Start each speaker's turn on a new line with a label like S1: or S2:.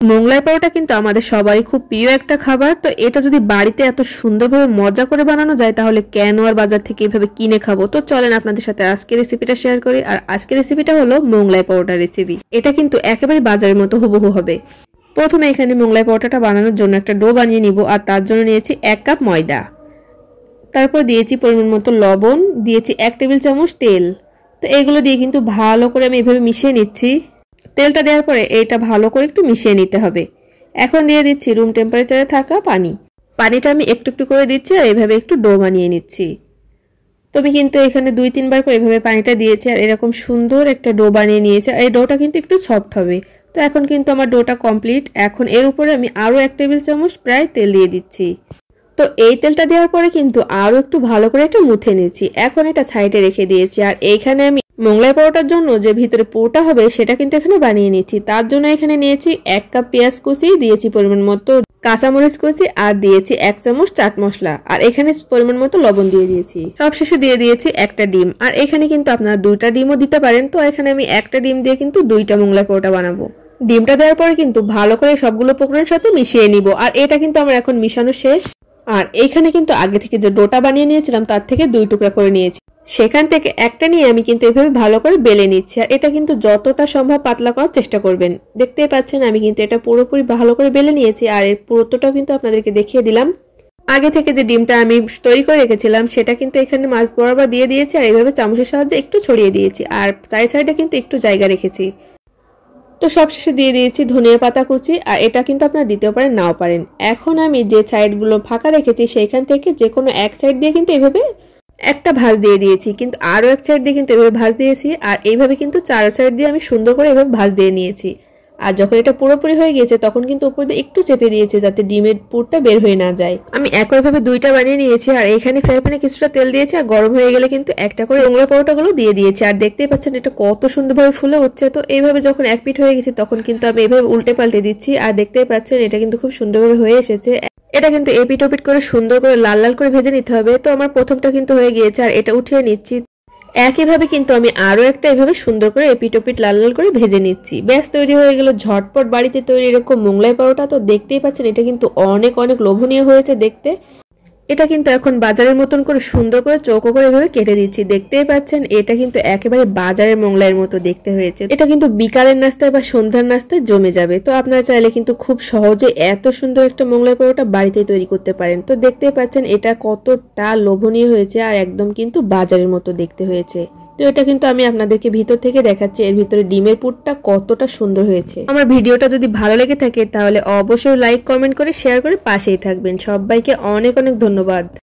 S1: মোগলাই পরোটা কিন্তু আমাদের সবারই খুব প্রিয় একটা খাবার। তো এটা যদি বাড়িতে এত সুন্দরভাবে মজা করে বানানো যায় তাহলে কেন আর বাজার থেকে এভাবে কিনে খাবো। তো চলেন আপনাদের সাথে আজকের রেসিপিটা শেয়ার করি। আর আজকের রেসিপিটা হলো মোগলাই পরোটা রেসিপি। এটা কিন্তু একেবারে বাজারের মতো হুবহু হবে। প্রথমে এখানে মোগলাই পরোটাটা বানানোর জন্য একটা ডো বানিয়ে নিব। আর তার জন্য নিয়েছি 1 কাপ ময়দা, তারপর দিয়েছি পরিমাণ মতো লবণ, দিয়েছি 1 টেবিল চামচ তেল। তো এগুলো দিয়ে কিন্তু ভালো করে আমি এভাবে মিশিয়ে নিচ্ছি। তেলটা দেওয়ার পরে এটা ভালো করে একটু মিশিয়ে নিতে হবে। এখন দিয়ে দিচ্ছি রুম টেম্পারেচারে থাকা পানি। পানিটা আমি একটু একটু করে দিচ্ছি আর এইভাবে একটু ডো বানিয়ে নিচ্ছি। তো আমি কিন্তু এখানে 2-3 বার করে এভাবে পানিটা দিয়েছি আর এরকম সুন্দর একটা ডো বানিয়ে নিয়েছি। আর এই ডোটা কিন্তু একটু সফট হবে। তো এখন কিন্তু আমার ডোটা কমপ্লিট। এখন এর উপরে আমি আরও 1 টেবিল চামচ প্রায় তেল দিয়ে দিচ্ছি। তো এই তেলটা দেওয়ার পরে কিন্তু আরও একটু ভালো করে এটা মুথে নিয়েছি। এখন এটা সাইডে রেখে দিয়েছি। আর এইখানে আমি মোগলাই পরোটার জন্য যে ভিতরে পুরটা হবে সেটা কিন্তু এখানে বানিয়ে নিয়েছি। তার জন্য এখানে নিয়েছি 1 কাপ পেঁয়াজ কুচি, দিয়েছি পরিমাণ মতো কাঁচামরিচ কুচি, আর দিয়েছি 1 চামচ চাট মশলা, আর এখানে পরিমাণ মতো লবণ দিয়ে দিয়েছি। সবশেষে দিয়ে দিয়েছি একটা ডিম। আর এখানে কিন্তু আপনারা 2টা ডিমও দিতে পারেন। তো এখানে আমি একটা ডিম দিয়ে কিন্তু 2টা মোগলাই পরোটা বানাবো। ডিমটা দেওয়ার পরে কিন্তু ভালো করে সবগুলো উপকরণের সাথে মিশিয়ে নিব। আর এটা কিন্তু আমার এখন মিশানো শেষ। আর এইখানে কিন্তু আগে থেকে যে ডোটা বানিয়ে নিয়েছিলাম তার থেকে 2 টুকরা করে নিয়েছি। সেখান থেকে একটা নিয়ে আমি কিন্তু এভাবে ভালো করে বেলে নিচ্ছি। আর এটা কিন্তু যতটা সম্ভব পাতলা করার চেষ্টা করবেন। দেখতেই পাচ্ছেন আমি কিন্তু এটা পুরোপুরি ভালো করে বেলে নিয়েছি। আর এর পুরোটাও কিন্তু আপনাদেরকে দেখিয়ে দিলাম। আগে থেকে যে ডিমটা আমি তৈরি করে রেখেছিলাম সেটা কিন্তু এখানে মাছ বরাবর দিয়ে দিয়েছি আর এইভাবে চামচের সাহায্যে একটু ছড়িয়ে দিয়েছি। আর সাইডে কিন্তু একটু জায়গা রেখেছি। তো সবশেষে দিয়ে দিয়েছি ধনিয়া পাতা কুচি। আর এটা কিন্তু আপনারা দিতেও পারেন, নাও পারেন। এখন আমি যে সাইডগুলো ফাঁকা রেখেছি সেইখান থেকে যে কোনো এক সাইড দিয়ে কিন্তু এভাবে একটা ভাঁজ দিয়ে দিয়েছি, কিন্তু আরও এক সাইড দিয়ে কিন্তু এভাবে ভাঁজ দিয়েছি। আর এইভাবে কিন্তু 4 সাইড দিয়ে আমি সুন্দর করে এভাবে ভাঁজ দিয়ে নিয়েছি। আর যখন এটা পুরোপুরি হয়ে গিয়েছে তখন কিন্তু উপর দিয়ে একটু চেপে দিয়েছি যাতে ডিমের পুরটা বের হয়ে না যায়। আমি একইভাবে 2টা বানিয়ে নিয়েছি। আর এখানে ফ্রাই প্যানে কিছুটা তেল দিয়েছি আর গরম হয়ে গেলে কিন্তু একটা করে মোগলাই পরোটাগুলো দিয়ে দিয়েছি। আর দেখতেই পাচ্ছেন এটা কত সুন্দরভাবে ফুলে উঠছে। তো এইভাবে যখন এক পিঠ হয়ে গেছে তখন কিন্তু আমি এইভাবে উল্টে পাল্টে দিচ্ছি। আর দেখতেই পাচ্ছেন এটা কিন্তু খুব সুন্দরভাবে হয়ে এসেছে। এটা কিন্তু এপিট ওপিট করে সুন্দর করে লাল লাল করে ভেজে নিতে হবে। তো আমার প্রথমটা কিন্তু হয়ে গিয়েছে আর এটা উঠিয়ে নিচ্ছি। একইভাবে কিন্তু আমি আরও একটা এভাবে সুন্দর করে এপিট ওপিট লাল লাল করে ভেজে নিচ্ছি। ব্যাস তৈরি হয়ে গেল ঝটপট বাড়িতে তৈরি এরকম মোগলাই পরোটা। তো দেখতেই পাচ্ছেন এটা কিন্তু অনেক অনেক লোভনীয় হয়েছে দেখতে। এটা কিন্তু এখন বাজারের মতন করে সুন্দর করে চৌকো করে এভাবে কেটে দিচ্ছি। দেখতেই পাচ্ছেন এটা কিন্তু একেবারে বাজারের মোগলাইয়ের মতো দেখতে হয়েছে। এটা কিন্তু বিকালের নাস্তায় বা সন্ধ্যার নাস্তায় জমে যাবে। তো আপনারা চাইলে কিন্তু খুব সহজে এত সুন্দর একটা মোগলাই পরোটা বাড়িতেই তৈরি করতে পারেন। তো দেখতেই পাচ্ছেন এটা কতটা লোভনীয় হয়েছে আর একদম কিন্তু বাজারের মতো দেখতে হয়েছে। তো এটা কিন্তু আমি আপনাদেরকে ভিতর থেকে দেখাচ্ছি এর ভিতরে ডিমের পুরটা কতটা সুন্দর হয়েছে। আমার ভিডিওটা যদি ভালো লেগে থাকে তাহলে অবশ্যই লাইক কমেন্ট করে শেয়ার করে পাশেই থাকবেন। সবাইকে অনেক অনেক ধন্যবাদ।